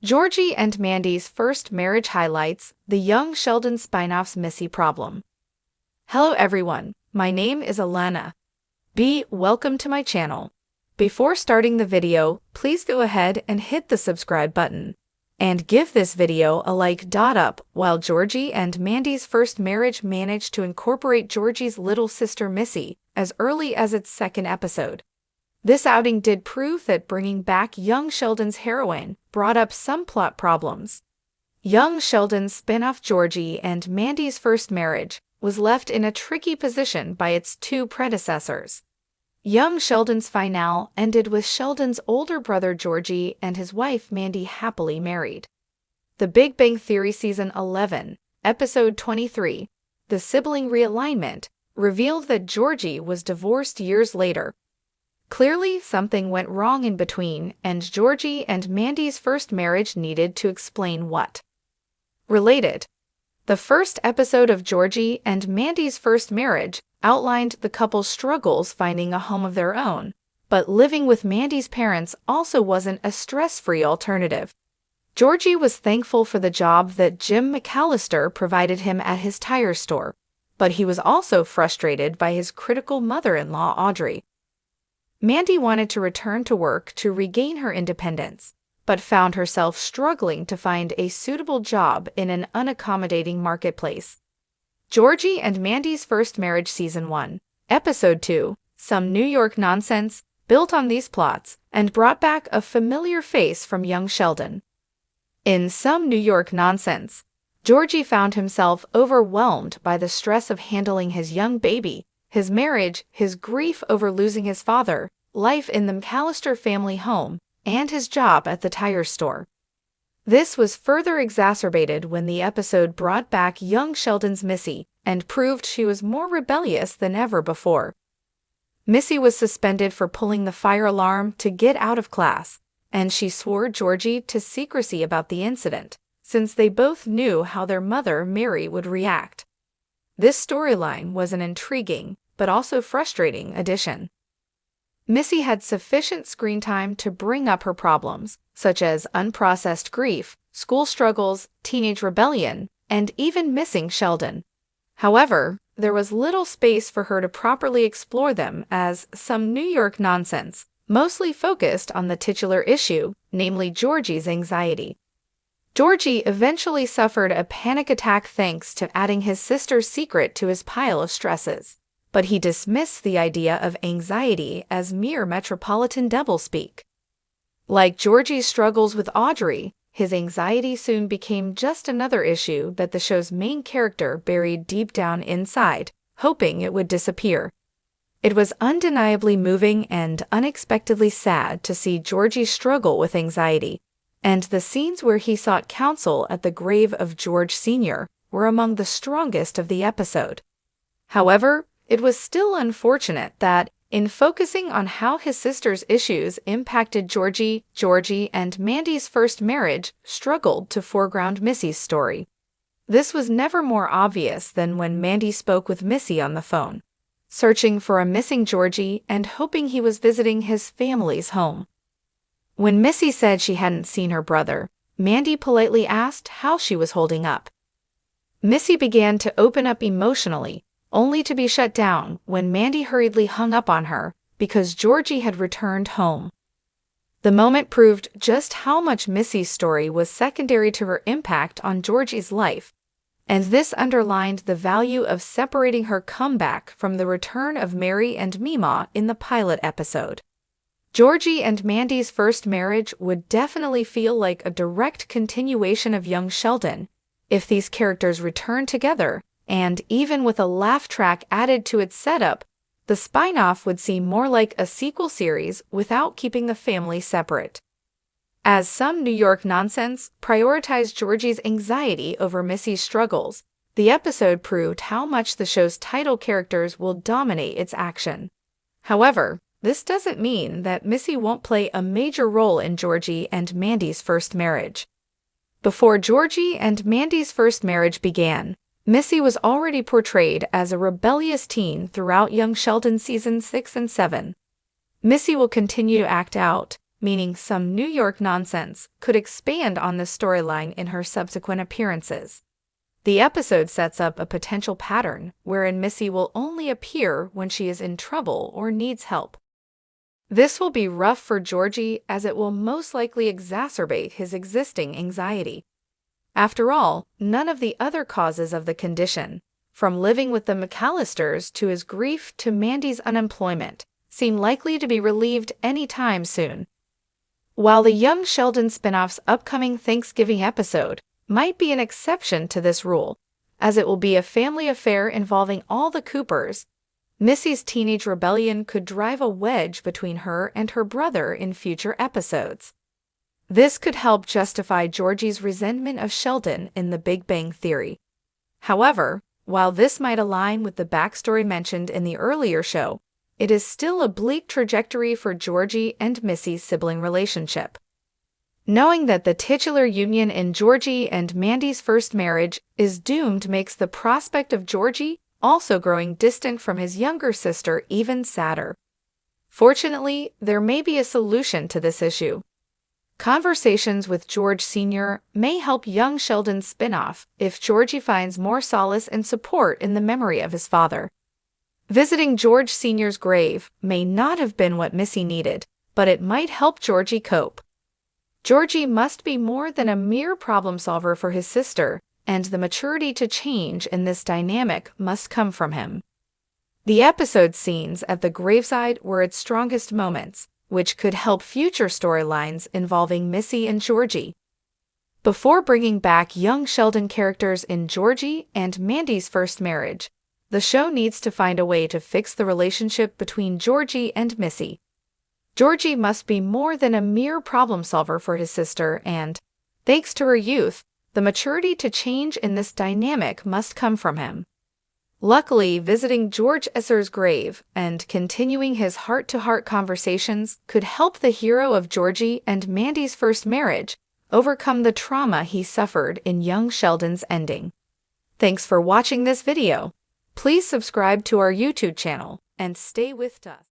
Georgie and Mandy's first marriage highlights the young Sheldon Spinoff's Missy problem. Hello everyone, my name is Alana. Welcome to my channel. Before starting the video, please go ahead and hit the subscribe button. And give this video a like. Up while Georgie and Mandy's first marriage managed to incorporate Georgie's little sister Missy as early as its second episode. This outing did prove that bringing back young Sheldon's heroine brought up some plot problems. Young Sheldon's spin-off Georgie and Mandy's first marriage was left in a tricky position by its two predecessors. Young Sheldon's finale ended with Sheldon's older brother Georgie and his wife Mandy happily married. The Big Bang Theory Season 11, Episode 23, The Sibling Realignment, revealed that Georgie was divorced years later. Clearly, something went wrong in between, and Georgie and Mandy's first marriage needed to explain what. Related. The first episode of Georgie and Mandy's first marriage outlined the couple's struggles finding a home of their own, but living with Mandy's parents also wasn't a stress-free alternative. Georgie was thankful for the job that Jim McAllister provided him at his tire store, but he was also frustrated by his critical mother-in-law Audrey. Mandy wanted to return to work to regain her independence, but found herself struggling to find a suitable job in an unaccommodating marketplace. Georgie and Mandy's first marriage Season 1, Episode 2, Some New York Nonsense, built on these plots and brought back a familiar face from young Sheldon. In Some New York Nonsense, Georgie found himself overwhelmed by the stress of handling his young baby, his marriage, his grief over losing his father, life in the McAllister family home, and his job at the tire store. This was further exacerbated when the episode brought back young Sheldon's Missy and proved she was more rebellious than ever before. Missy was suspended for pulling the fire alarm to get out of class, and she swore Georgie to secrecy about the incident, since they both knew how their mother, Mary, would react. This storyline was an intriguing, but also frustrating addition. Missy had sufficient screen time to bring up her problems, such as unprocessed grief, school struggles, teenage rebellion, and even missing Sheldon. However, there was little space for her to properly explore them as Some New York Nonsense, mostly focused on the titular issue, namely Georgie's anxiety. Georgie eventually suffered a panic attack thanks to adding his sister's secret to his pile of stresses, but he dismissed the idea of anxiety as mere metropolitan doublespeak. Like Georgie's struggles with Audrey, his anxiety soon became just another issue that the show's main character buried deep down inside, hoping it would disappear. It was undeniably moving and unexpectedly sad to see Georgie struggle with anxiety, and the scenes where he sought counsel at the grave of George Sr. were among the strongest of the episode. However, it was still unfortunate that, in focusing on how his sister's issues impacted Georgie and Mandy's first marriage struggled to foreground Missy's story. This was never more obvious than when Mandy spoke with Missy on the phone, searching for a missing Georgie and hoping he was visiting his family's home. When Missy said she hadn't seen her brother, Mandy politely asked how she was holding up. Missy began to open up emotionally, only to be shut down when Mandy hurriedly hung up on her because Georgie had returned home. The moment proved just how much Missy's story was secondary to her impact on Georgie's life, and this underlined the value of separating her comeback from the return of Mary and Mima in the pilot episode. Georgie and Mandy's first marriage would definitely feel like a direct continuation of young Sheldon if these characters returned together, and even with a laugh track added to its setup, the spin-off would seem more like a sequel series without keeping the family separate. As Some New York Nonsense prioritized Georgie's anxiety over Missy's struggles, the episode proved how much the show's title characters will dominate its action. However, this doesn't mean that Missy won't play a major role in Georgie and Mandy's first marriage. Before Georgie and Mandy's first marriage began, Missy was already portrayed as a rebellious teen throughout young Sheldon Seasons 6 and 7. Missy will continue to act out, meaning some New York nonsense could expand on this storyline in her subsequent appearances. The episode sets up a potential pattern wherein Missy will only appear when she is in trouble or needs help. This will be rough for Georgie as it will most likely exacerbate his existing anxiety. After all, none of the other causes of the condition, from living with the McAllisters to his grief to Mandy's unemployment, seem likely to be relieved anytime soon. While the Young Sheldon spinoff's upcoming Thanksgiving episode might be an exception to this rule, as it will be a family affair involving all the Coopers, Missy's teenage rebellion could drive a wedge between her and her brother in future episodes. This could help justify Georgie's resentment of Sheldon in The Big Bang Theory. However, while this might align with the backstory mentioned in the earlier show, it is still a bleak trajectory for Georgie and Missy's sibling relationship. Knowing that the titular union in Georgie and Mandy's first marriage is doomed makes the prospect of Georgie also growing distant from his younger sister even sadder. Fortunately, there may be a solution to this issue. Conversations with George Sr. may help young Sheldon's spinoff if Georgie finds more solace and support in the memory of his father. Visiting George Sr.'s grave may not have been what Missy needed, but it might help Georgie cope. Georgie must be more than a mere problem solver for his sister, and the maturity to change in this dynamic must come from him. The episode scenes at the graveside were its strongest moments, which could help future storylines involving Missy and Georgie. Before bringing back young Sheldon characters in Georgie and Mandy's first marriage, the show needs to find a way to fix the relationship between Georgie and Missy. Georgie must be more than a mere problem solver for his sister and, thanks to her youth, the maturity to change in this dynamic must come from him. Luckily, visiting George Esser's grave and continuing his heart-to-heart conversations could help the hero of Georgie and Mandy's first marriage overcome the trauma he suffered in young Sheldon's ending. Thanks for watching this video. Please subscribe to our YouTube channel and stay with us.